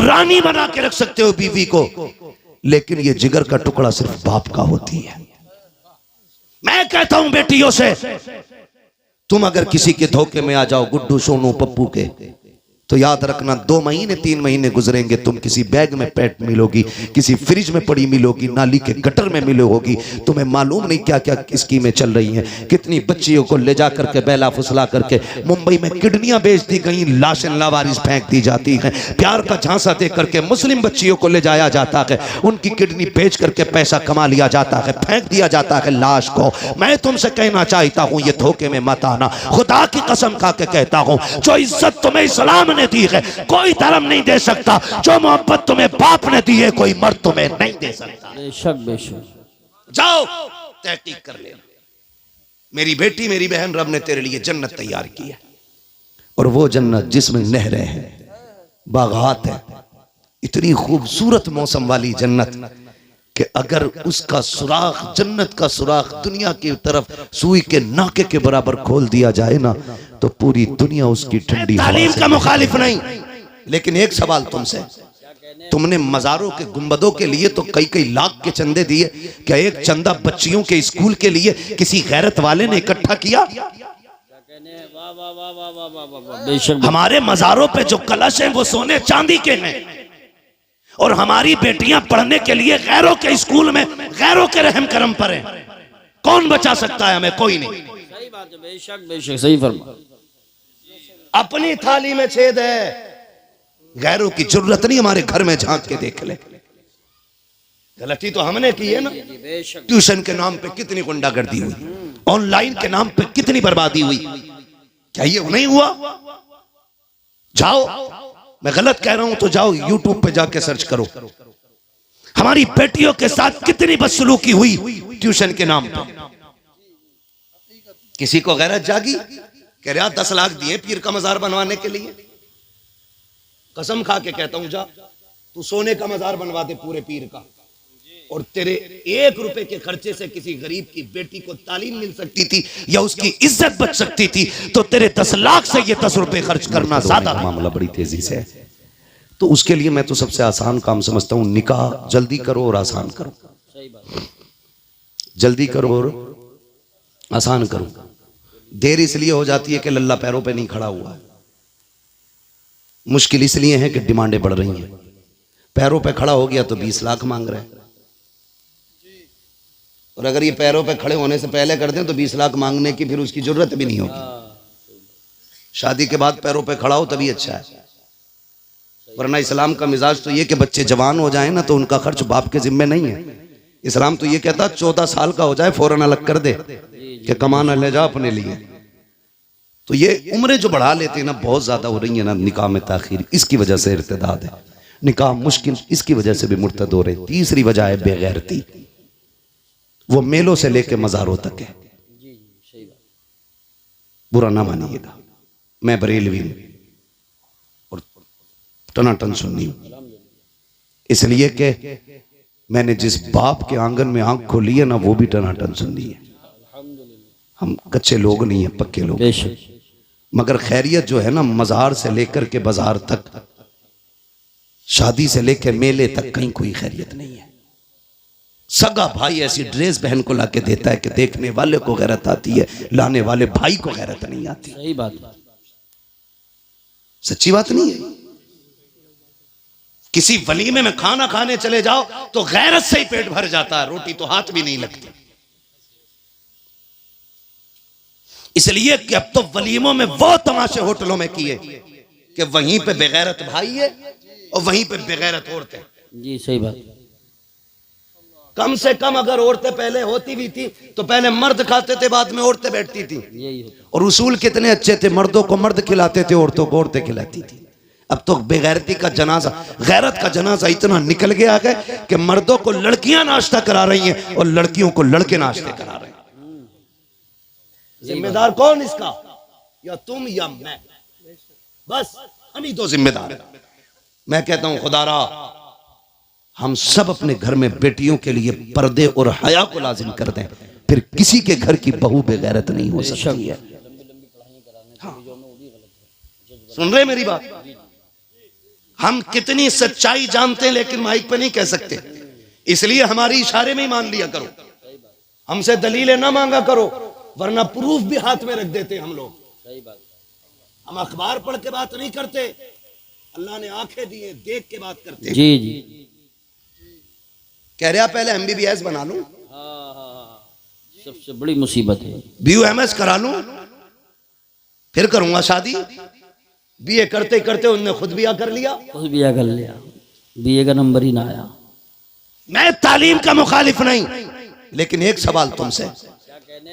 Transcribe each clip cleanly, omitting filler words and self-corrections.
रानी बना के रख सकते हो बीवी को, लेकिन ये जिगर का टुकड़ा सिर्फ बाप का होती है। मैं कहता हूं बेटियों से, तुम अगर किसी के धोखे में आ जाओ, गुड्डू सोनू पप्पू के, तो याद रखना 2 महीने 3 महीने गुजरेंगे, तुम किसी बैग में पैट मिलोगी, किसी फ्रिज में पड़ी मिलोगी, नाली के गटर में मिले होगी। तुम्हें मालूम नहीं क्या क्या स्कीमें चल रही हैं। कितनी बच्चियों को ले जा करके बेला फुसला करके मुंबई में किडनियां बेच दी गई, लाशें लावारिस फेंक दी जाती हैं। प्यार का झांसा दे करके मुस्लिम बच्चियों को ले जाया जाता है, उनकी किडनी बेच करके पैसा कमा लिया जाता है, फेंक दिया जाता है लाश को। मैं तुमसे कहना चाहता हूं, ये धोखे में मत आना। खुदा की कसम खा के कहता हूं, जो इज्जत तुम्हें इस्लाम ने दी है कोई धर्म नहीं दे सकता, जो मोहब्बत तुम्हें बाप ने दी है कोई मर्द तुम्हें नहीं दे सकता। बेशक बेशक। जाओ तहकीक कर लेना। मेरी बेटी मेरी बहन, रब ने तेरे लिए जन्नत तैयार की है, और वो जन्नत जिसमें नहरें हैं, बागात है, इतनी खूबसूरत मौसम वाली जन्नत कि अगर उसका सुराख, जन्नत का सुराख दुनिया की तरफ सुई के नाके के बराबर खोल दिया जाए ना, तो पूरी दुनिया उसकी ठंडी। तालीम का मुखालिफ नहीं, लेकिन एक सवाल तुमसे, तुमने मजारों के गुंबदों के लिए तो कई कई लाख के चंदे दिए, क्या एक चंदा बच्चियों के स्कूल के लिए किसी गैरत वाले ने इकट्ठा किया? हमारे मजारों पे जो कलश हैं वो सोने चांदी के हैं, और हमारी बेटियां पढ़ने के लिए गैरों के स्कूल में गैरों के रहम करम पर हैं। कौन बचा सकता है हमें? कोई नहीं। सही बात है, बेशक बेशक सही फरमा। अपनी थाली में छेद है, गैरों की जरूरत नहीं हमारे घर में झांक के देख ले। गलती तो हमने की है ना। ट्यूशन के नाम पे कितनी गुंडागर्दी हुई, ऑनलाइन के नाम पे कितनी बर्बादी हुई, क्या ये नहीं हुआ? जाओ, मैं गलत कह रहा हूं तो जाओ यूट्यूब पे जाके सर्च करो। हमारी बेटियों के साथ कितनी बदसलूकी हुई ट्यूशन के नाम पे। किसी को गैरत जागी, कह रहा 10 लाख दिए पीर का मजार बनवाने के लिए। कसम खा के कहता हूं, जा तू सोने का मजार बनवा दे पूरे पीर का, और तेरे 1 रुपए के खर्चे से किसी गरीब की बेटी को तालीम मिल सकती थी या उसकी इज्जत बच सकती थी, तो तेरे 10 लाख से ये 10 रुपए खर्च करना ज्यादा मामला बड़ी तेजी से है। तो उसके लिए मैं तो सबसे आसान काम समझता हूं, निकाह जल्दी करो और आसान करो। जल्दी करो और आसान करो। देर इसलिए हो जाती है कि लल्ला पैरों पे नहीं खड़ा हुआ है, मुश्किल इसलिए है कि डिमांडें बढ़ रही हैं। पैरों पे खड़ा हो गया तो 20 लाख मांग रहे हैं, और अगर ये पैरों पे खड़े होने से पहले कर दें तो 20 लाख मांगने की फिर उसकी जरूरत भी नहीं होगी। शादी के बाद पैरों पे खड़ा हो तभी अच्छा है, वरना इस्लाम का मिजाज तो ये कि बच्चे जवान हो जाएं ना तो उनका खर्च बाप के जिम्मे नहीं है। इस्लाम तो ये कहता 14 साल का हो जाए फौरन अलग कर दे कि कमाना ले जा अपने लिए। तो ये उम्रें जो बढ़ा लेते हैं ना, बहुत ज्यादा हो रही है ना निकाह में ताखीर, इसकी वजह से इर्तिदाद है। निकाह मुश्किल इसकी वजह से भी मुर्तद हो रहे। तीसरी वजह है बेगैरती, वो मेलों से लेके मजारों तक है। बुरा ना मानिएगा, मैं बरेलवी हूं और टनाटन सुन्नी हूं, इसलिए कि मैंने जिस बाप के आंगन में आंख खोली है ना, वो भी टनाटन सुन्नी है। हम कच्चे लोग नहीं है, पक्के लोग। मगर खैरियत जो है ना, मजार से लेकर के बाजार तक, शादी से लेकर मेले तक, कहीं कोई खैरियत नहीं है। सगा भाई ऐसी ड्रेस बहन को लाके देता है कि देखने वाले को गैरत आती है, लाने वाले भाई को गैरत नहीं आती। सही बात, सच्ची बात नहीं है। किसी वलीमे में खाना खाने चले जाओ तो गैरत से ही पेट भर जाता है, रोटी तो हाथ भी नहीं लगती। इसलिए कि अब तो वलीमों में वो तमाशे होटलों में किए कि वहीं पे बेगैरत भाई है और वहीं पे बेगैरत औरतें। जी सही बात। कम से कम अगर औरतें पहले होती भी थी तो पहले मर्द खाते थे, बाद में औरतें बैठती थी। और उसूल कितने अच्छे थे, मर्दों को मर्द खिलाते थे, औरतों को औरतें खिलाती थी। अब तो बेगैरती का जनाजा, गैरत का जनाजा इतना निकल गया है कि मर्दों को लड़कियां नाश्ता करा रही हैं और लड़कियों को लड़के नाश्ते करा रहे हैं। जिम्मेदार कौन इसका? या तुम या मैं, बस हम ही दो जिम्मेदार हैं। मैं कहता हूं खुदारा हम सब अपने घर में बेटियों के लिए पर्दे और हया को लाजिम कर दें, फिर किसी के घर की बहू बेगैरत नहीं हो सकती है। हाँ। सुन रहे मेरी बात? हम कितनी सच्चाई जानते हैं लेकिन माइक पे नहीं कह सकते, इसलिए हमारी इशारे में ही मान लिया करो। हमसे दलीलें ना मांगा करो, वरना प्रूफ भी हाथ में रख देते हम लोग। सही बात। हम अखबार पढ़ के बात नहीं करते, अल्लाह ने आंखें दी हैं, देख के बात करते। जी जी। कह रहा पहले MBBS बना लूं, हाँ, सबसे बड़ी मुसीबत है। BUMS करा लूं, फिर करूंगा शादी। BA करते करते उनने खुद बिया कर लिया, खुद बिया कर लिया, BA का नंबर ही ना आया। मैं तालीम का मुखालिफ नहीं, लेकिन एक सवाल तुमसे,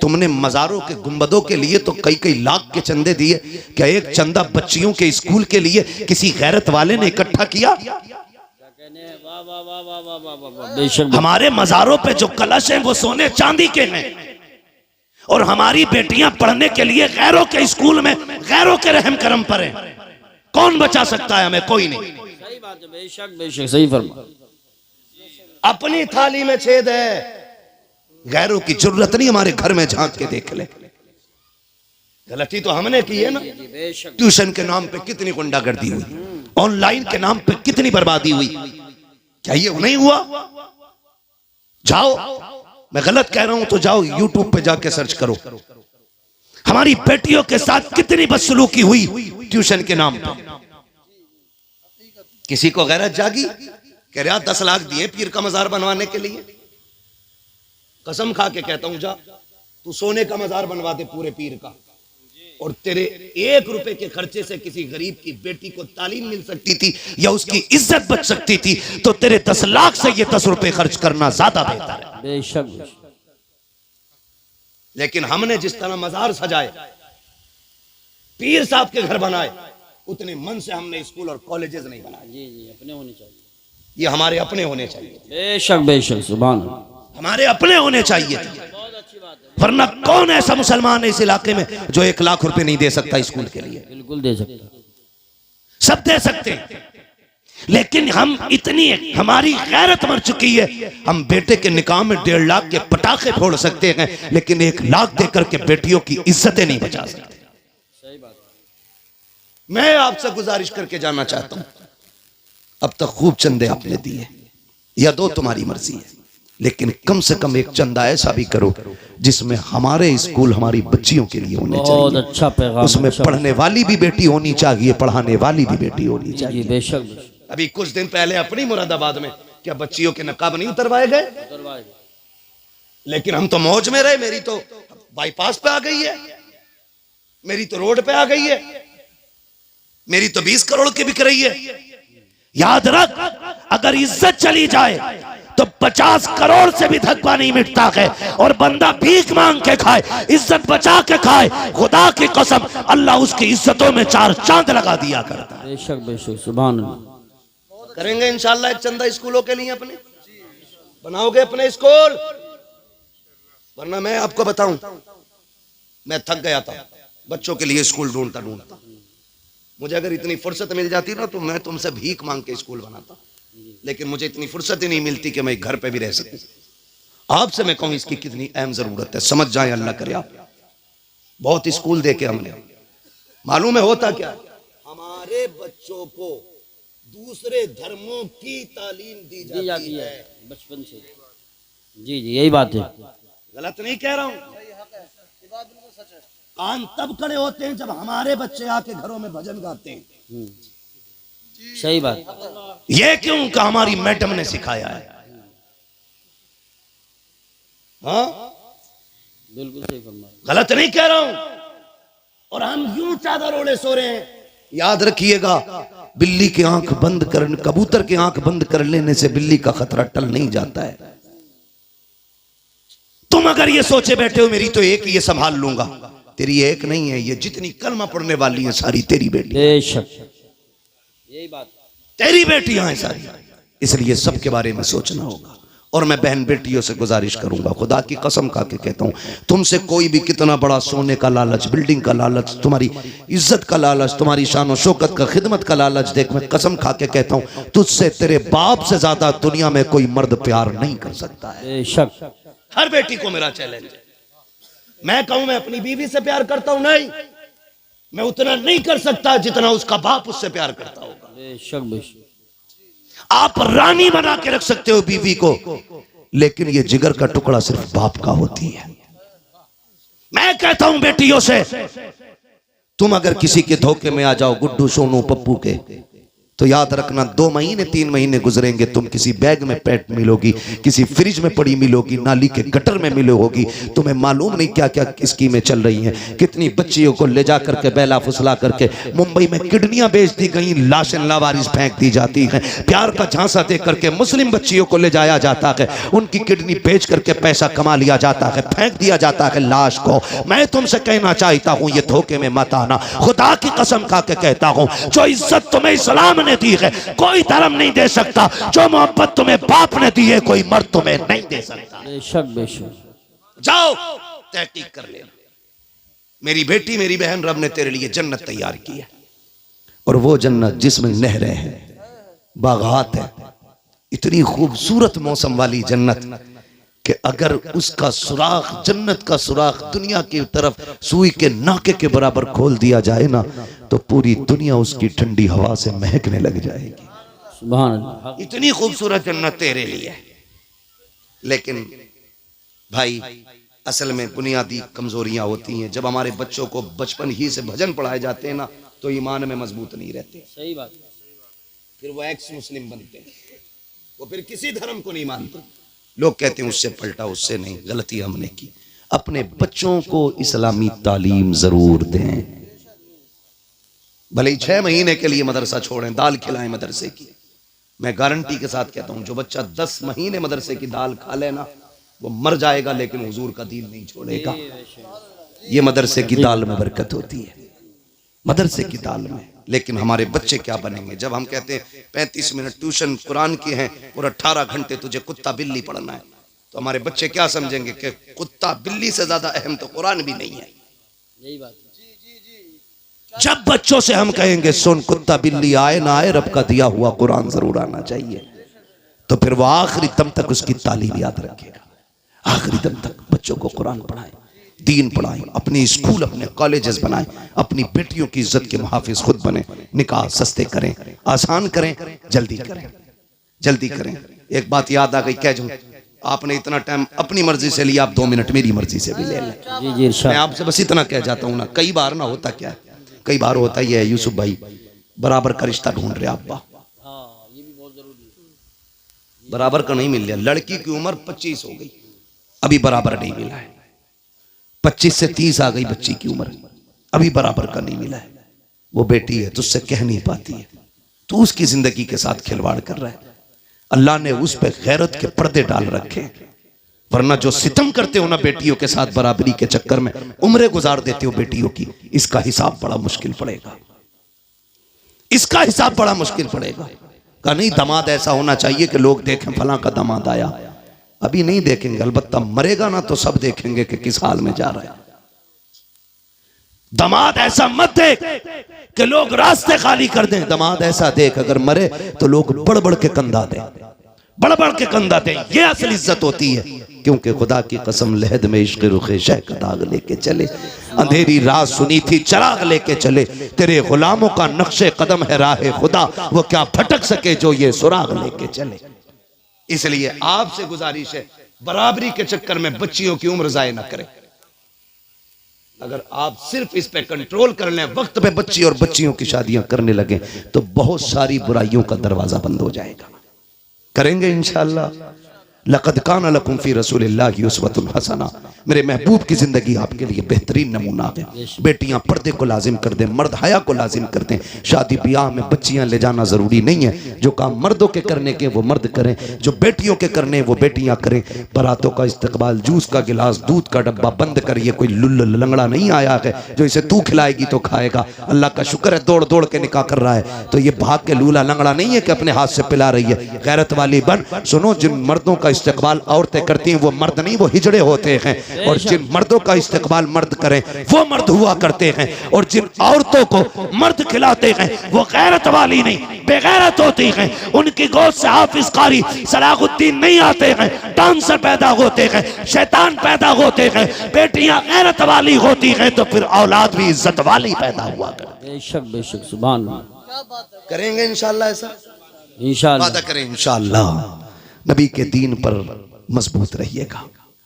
तुमने मजारों के गुंबदों के लिए तो कई कई लाख के चंदे दिए, क्या एक चंदा बच्चियों के स्कूल के लिए किसी गैरत वाले ने इकट्ठा किया? बेशक। हमारे मजारों पे जो कलश हैं वो सोने चांदी के हैं, और हमारी बेटियां पढ़ने के लिए गैरों के स्कूल में गैरों के रहम करम पर हैं। कौन बचा सकता है हमें? कोई नहीं। सही बात है, बेशक बेशक सही फरमा। अपनी थाली में छेद है, गैरों की जरूरत नहीं हमारे घर में झांक के देख ले। गलती तो हमने की है ना। ट्यूशन के नाम पे कितनी गुंडागर्दी हुई, ऑनलाइन के नाम पे कितनी बर्बादी हुई, क्या ये नहीं हुआ? जाओ, मैं गलत कह रहा हूं तो जाओ YouTube पे जाके सर्च करो। हमारी बेटियों के साथ कितनी बदसलूकी हुई ट्यूशन के नाम पे। किसी को गैरत जागी, कह रहा 10 लाख दिए पीर का मजार बनवाने के लिए। कसम खा के कहता हूं, जा तू सोने का मजार बनवा दे पूरे पीर का, और तेरे 1 रुपए के खर्चे से किसी गरीब की बेटी को तालीम मिल सकती थी या उसकी इज्जत बच सकती थी, तो तेरे 10 लाख से ये 10 रुपए खर्च करना ज्यादा बेहतर है। बेशक। लेकिन हमने जिस तरह मजार सजाए, पीर साहब के घर बनाए, उतने मन से हमने स्कूल और कॉलेजेस नहीं बनाए। जी जी, अपने होने चाहिए, ये हमारे अपने होने चाहिए। बेशक बेशक, सुभान अल्लाह, हमारे अपने होने चाहिए। बहुत अच्छी बात है। वरना कौन ऐसा मुसलमान है इस इलाके में जो 1 लाख रुपए नहीं दे सकता स्कूल के लिए? बिल्कुल दे सकता, सब दे सकते हैं, लेकिन हम इतनी हमारी गैरत मर चुकी है, हम बेटे के निकाह में 1.5 लाख के पटाखे फोड़ सकते हैं, लेकिन 1 लाख देकर के बेटियों की इज्जतें नहीं बचा सकते। सही बात। मैं आपसे गुजारिश करके जानना चाहता हूं, अब तक खूब चंदे आपने दिए या दो, तुम्हारी मर्जी है, लेकिन कम से कम एक चंदा ऐसा भी करो जिसमें हमारे स्कूल हमारी बच्चियों के लिए होने चाहिए। बहुत अच्छा पैगाम। उसमें पढ़ने वाली भी बेटी होनी चाहिए, पढ़ाने वाली भी बेटी होनी चाहिए। बेशक। अभी कुछ दिन पहले अपनी मुरादाबाद में क्या बच्चियों के नकाब नहीं उतरवाए गए? लेकिन हम तो मौज में रहे। मेरी तो बाईपास पे आ गई है, मेरी तो रोड पे आ गई है, मेरी तो 20 करोड़ की बिक रही है। याद रख, अगर इज्जत चली जाए तो 50 करोड़ से भी धक्का नहीं मिटता है, और बंदा भीख मांग के खाए, इज्जत बचा के खाए, खुदा की कसम अल्लाह उसकी इज्जतों में 4 चांद लगा दिया करता है। बेशक बेशक, सुभान अल्लाह। करेंगे इंशाल्लाह एक चंदा स्कूलों के लिए, अपने बनाओगे अपने स्कूल। वरना मैं आपको बताऊं, मैं थक गया था बच्चों के लिए स्कूल ढूंढता ढूंढता। मुझे अगर इतनी फुर्सत मिल जाती ना तो मैं तुमसे भीख मांग के स्कूल बनाता, लेकिन मुझे इतनी फुर्सत ही नहीं मिलती कि मैं घर पे भी रह सकूं। आपसे मैं कहूं इसकी कितनी अहम जरूरत है, समझ जाए, अल्लाह करे। आप बहुत स्कूल देखे हमने, मालूम है होता क्या, हमारे बच्चों को दूसरे धर्मों की तालीम दी जाती है बचपन से। जी जी, यही बात है। गलत नहीं कह रहा हूं, कान तब खड़े होते हैं जब हमारे बच्चे आके घरों में भजन गाते हैं। सही बात। ये क्यों का हमारी मैडम ने सिखाया है। हाँ, बिल्कुल सही फरमाया, गलत नहीं कह रहा हूं। और हम यूं चादर ओढ़े सो रहे हैं। याद रखिएगा, बिल्ली की आंख बंद कर, कबूतर की आंख बंद कर लेने से बिल्ली का खतरा टल नहीं जाता है। तुम अगर ये सोचे बैठे हो मेरी तो एक ये संभाल लूंगा, तेरी एक नहीं है, ये जितनी कलमा पढ़ने वाली है सारी तेरी बेटी। बेशक, यही बात, तेरी बेटियां हैं सारी, इसलिए सबके बारे में सोचना होगा। और मैं बहन बेटियों से गुजारिश करूंगा, खुदा की कसम खा के कहता हूं, तुमसे कोई भी कितना बड़ा सोने का लालच, बिल्डिंग का लालच, तुम्हारी इज्जत का लालच, तुम्हारी शान और शौकत का, खिदमत का लालच देख, मैं कसम खा के कहता हूं तुझसे तेरे बाप से ज्यादा दुनिया में कोई मर्द प्यार नहीं कर सकता है। बेशक। हर बेटी को मेरा चैलेंज है। मैं कहूं मैं अपनी बीवी से प्यार करता हूं, नहीं, मैं उतना नहीं कर सकता जितना उसका बाप उससे प्यार करता होगा। बेशक बेशक। आप रानी बना के रख सकते हो बीवी को, लेकिन ये जिगर का टुकड़ा सिर्फ बाप का होती है। मैं कहता हूं बेटियों से, तुम अगर किसी के धोखे में आ जाओ, गुड्डू सोनू पप्पू के, तो याद रखना 2 महीने 3 महीने गुजरेंगे, तुम किसी बैग में पैट मिलोगी, किसी फ्रिज में पड़ी मिलोगी, नाली के गटर में मिले होगी। तुम्हें मालूम नहीं क्या क्या स्कीमें चल रही हैं। कितनी बच्चियों को ले जा करके बेला फुसला करके मुंबई में किडनियां बेच दी गई, लाशें लावारिस फेंक दी जाती हैं। प्यार का झांसा दे करके मुस्लिम बच्चियों को ले जाया जाता है, उनकी किडनी बेच करके पैसा कमा लिया जाता है, फेंक दिया जाता है लाश को। मैं तुमसे कहना चाहता हूं, ये धोखे में मत आना। खुदा की कसम खा के कहता हूं, जो इज्जत तुम्हें इस्लाम ने दी है कोई धर्म नहीं दे सकता, जो मोहब्बत तुम्हें बाप ने दी है कोई मर्द तुम्हें नहीं दे सकता। बेशक बेशक। जाओ तहकीक कर लेना। मेरी बेटी मेरी बहन, रब ने तेरे लिए जन्नत तैयार की है, और वो जन्नत जिसमें नहरें हैं, बागात है, इतनी खूबसूरत मौसम वाली जन्नत कि अगर उसका सुराख, जन्नत का सुराख दुनिया की तरफ सुई के नाके के बराबर खोल दिया जाए ना, तो पूरी दुनिया उसकी ठंडी हवा से महकने लग जाएगी। सुभान अल्लाह। इतनी खूबसूरत जन्नत तेरे लिए। लेकिन भाई असल में बुनियादी कमजोरियां होती हैं। जब हमारे बच्चों को बचपन ही से भजन पढ़ाए जाते हैं ना, तो ईमान में मजबूत नहीं रहते। सही बात। फिर वो एक्स मुस्लिम बनते हैं, वो फिर किसी धर्म को नहीं मानते। लोग कहते हैं उससे पलटा, उससे नहीं, गलती हमने की। अपने बच्चों को इस्लामी तालीम जरूर दें, भले ही 6 महीने के लिए मदरसा छोड़ें, दाल खिलाएं मदरसे की। मैं गारंटी के साथ कहता हूं, जो बच्चा 10 महीने मदरसे की दाल खा लेना, वो मर जाएगा लेकिन हुजूर का दीन नहीं छोड़ेगा। ये मदरसे की दाल में बरकत होती है, मदरसे की दाल में। लेकिन हमारे बच्चे क्या बनेंगे? जब हम कहते हैं 35 मिनट ट्यूशन कुरान की हैं और 18 घंटे तुझे कुत्ता बिल्ली पढ़ना है, तो हमारे बच्चे क्या समझेंगे कि कुत्ता बिल्ली से ज्यादा अहम तो कुरान भी नहीं है। यही बात। जब बच्चों से हम कहेंगे सुन, कुत्ता बिल्ली आए ना आए, रब का दिया हुआ कुरान जरूर आना चाहिए, तो फिर वो आखिरी दम तक उसकी तालीम याद रखेगा। आखिरी दम तक बच्चों को कुरान पढ़ाएं, दीन पढ़ाएं, अपने स्कूल अपने कॉलेजेस बनाएं, अपनी बेटियों की इज्जत के मुहाफिज खुद बने, निकाह सस्ते करें, आसान करें, जल्दी करें, जल्दी करें। एक बात याद आ गई, कह दूं, आपने इतना टाइम अपनी मर्जी से लिया, आप 2 मिनट मेरी मर्जी से भी ले लें। जी जी इरशाद। मैं आपसे बस इतना कह जाता हूं ना, कई बार ना होता क्या है, कई बार होता ही है, यूसुफ भाई बराबर का रिश्ता ढूंढ रहे अब्बा, हाँ ये भी बहुत जरूरी है। बराबर का नहीं मिल रहा। लड़की की उम्र 25 हो गई, अभी बराबर नहीं मिला है। 25 से 30 आ गई बच्ची की उम्र, अभी बराबर का नहीं मिला है। वो बेटी है, तुझसे कह नहीं पाती है, तू उसकी जिंदगी के साथ खिलवाड़ कर रहा है। अल्लाह ने उस पे गैरत के पर्दे डाल रखे, वरना जो सितम करते हो ना बेटियों के साथ बराबरी के चक्कर में, उम्रें गुजार देते हो बेटियों की, इसका हिसाब बड़ा मुश्किल पड़ेगा, इसका हिसाब बड़ा मुश्किल पड़ेगा। कहा नहीं, दामाद ऐसा होना चाहिए कि लोग देखें फलां का दामाद आया। अभी नहीं देखेंगे, अलबत्ता मरेगा ना तो सब देखेंगे कि किस हाल में जा रहा है। दामाद ऐसा मत देख कि लोग रास्ते खाली कर दें, दामाद ऐसा देख अगर मरे तो लोग बढ़ बढ़ के कंधा दें, बढ़ बढ़ के कंधा दें। ये असल इज्जत होती है। क्योंकि खुदा की कसम, लहद में इश्क़ रुखे शह का दाग लेके चले, अंधेरी रात सुनी थी चिराग लेके चले, तेरे गुलामों का नक्शे कदम है राह खुदा, वो क्या भटक सके जो ये सुराग लेके चले। इसलिए आपसे गुजारिश है, बराबरी के चक्कर में बच्चियों की उम्र जाया ना करें। अगर आप सिर्फ इस पे कंट्रोल कर लें, वक्त पे बच्ची और बच्चियों की शादियां करने लगे, तो बहुत सारी बुराइयों का दरवाजा बंद हो जाएगा। करेंगे इंशाअल्लाह। लक़द कान लकुम फ़ी रसूलिल्लाहि उस्वतुन हसना, मेरे महबूब की जिंदगी आपके लिए बेहतरीन नमूना है। बेटियां पर्दे को लाजिम कर दें, मर्द हया को लाजिम कर दें। शादी ब्याह में बच्चियां ले जाना जरूरी नहीं है। जो काम मर्दों के करने के वो मर्द करें, जो बेटियों के करने वो बेटियां करें। बारातों का इस्तकबाल, जूस का गिलास, दूध का डब्बा बंद करिए। कोई लुल्ल लंगड़ा नहीं आया है जो इसे तू खिलाएगी तो खाएगा। अल्लाह का शुक्र है दौड़ दौड़ के निकाह कर रहा है, तो ये भाग के लूला लंगड़ा नहीं है कि अपने हाथ से पिला रही है। गैरत वाली बन। सुनो, जिन मर्दों का इस्तकबाल औरतें करती हैं वो मर्द नहीं, वो हिजड़े होते हैं। और जिन मर्दों का इस्तकबाल मर्द करें वो मर्द हुआ करते हैं। और जिन औरतों को मर्द खिलाते हैं वो गैरत वाली नहीं, बेगैरत होती हैं। उनकी गोद से हाफिज कारी सलाहुद्दीन नहीं आते हैं, डांसर पैदा होते हैं, शैतान पैदा होते हैं। बेटियां गैरत वाली होती हैं तो फिर औलाद भी इज्जत वाली पैदा हुआ करती है। बेशक बेशक, सुभान अल्लाह। करेंगे इंशाल्लाह ऐसा? इंशाल्लाह। वादा करें इंशाल्लाह। नबी के दीन पर मजबूत रहिएगा,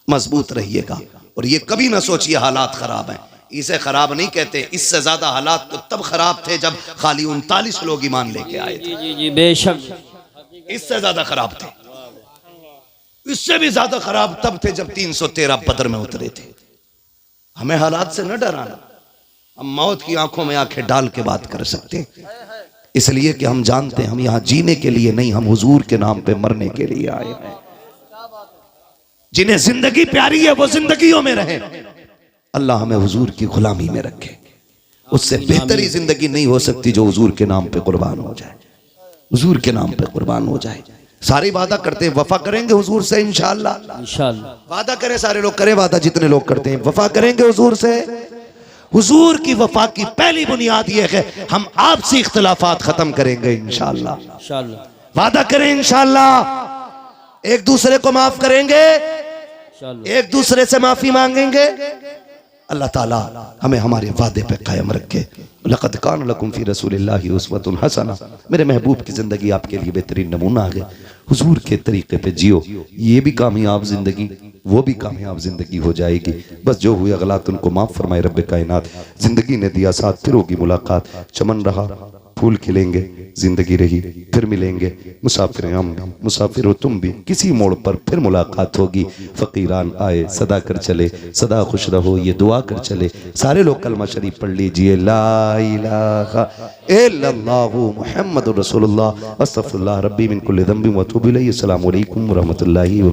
मजबूत रहिएगा। और ये कभी ना सोचिए हालात खराब हैं, इसे खराब नहीं कहते। इससे ज्यादा हालात तो तब खराब थे जब खाली 39 लोग ईमान लेके आए थे। जी जी जी बेशक। इससे ज्यादा खराब थे, इससे भी ज्यादा खराब तब थे जब 313 बदर में उतरे थे। हमें हालात से न डराना, हम मौत की आंखों में आंखें डाल के बात कर सकते हैं, इसलिए कि हम जानते हैं हम यहां जीने के लिए नहीं, हम हुजूर के नाम पे मरने के लिए आए हैं। जिन्हें जिंदगी प्यारी है वो जिंदगियों में रहे। अल्लाह हमें हुजूर की गुलामी में रखे। उससे बेहतरी जिंदगी नहीं हो सकती जो हुजूर के नाम पे कुर्बान हो जाए, हुजूर के नाम पे कुर्बान हो जाए। सारी वादा करते हैं वफा करेंगे हुजूर से इंशाअल्लाह। इंशाअल्लाह वादा करें, सारे लोग करें वादा, जितने लोग करते हैं वफा करेंगे हुजूर से। हुजूर की वफा की पहली बुनियाद यह है हम आपसी इख्तिलाफात खत्म करेंगे इंशाअल्लाह। इंशाअल्लाह वादा करें इंशाअल्लाह। एक दूसरे को माफ करेंगे, इंशाअल्लाह। एक दूसरे से माफी मांगेंगे। अल्लाह ताला हमें हमारे वादे पे कायम रखे। लक़द कान लकुम फी रसूलिल्लाहि उस्वतुन हसना। मेरे महबूब की जिंदगी आपके लिए बेहतरीन नमूना है। हुजूर के तरीके पे जियो, ये भी कामयाब जिंदगी, वो भी कामयाब जिंदगी हो जाएगी। बस जो हुए गलत उनको माफ फरमाए रब्बे कायनात। जिंदगी ने दिया साथ, फिर होगी मुलाकात। चमन रहा, फूल खिलेंगे, जिंदगी रही, फिर मिलेंगे। मुसाफिर हम भी, मुसाफिर हो तुम भी, किसी मोड़ पर फिर मुलाकात होगी। फकीरान आए सदा कर चले, सदा खुश रहो ये दुआ कर चले। सारे लोग कलमा शरीफ पढ़ लीजिए, ला इलाहा इल्लल्लाहु मुहम्मदुर रसूलुल्लाह, अस्तगफिरुल्लाह रब्बी मिन कुल्ली ज़ंबिन व अतूबु इलैहि। अस्सलामु अलैकुम व रहमतुल्लाहि व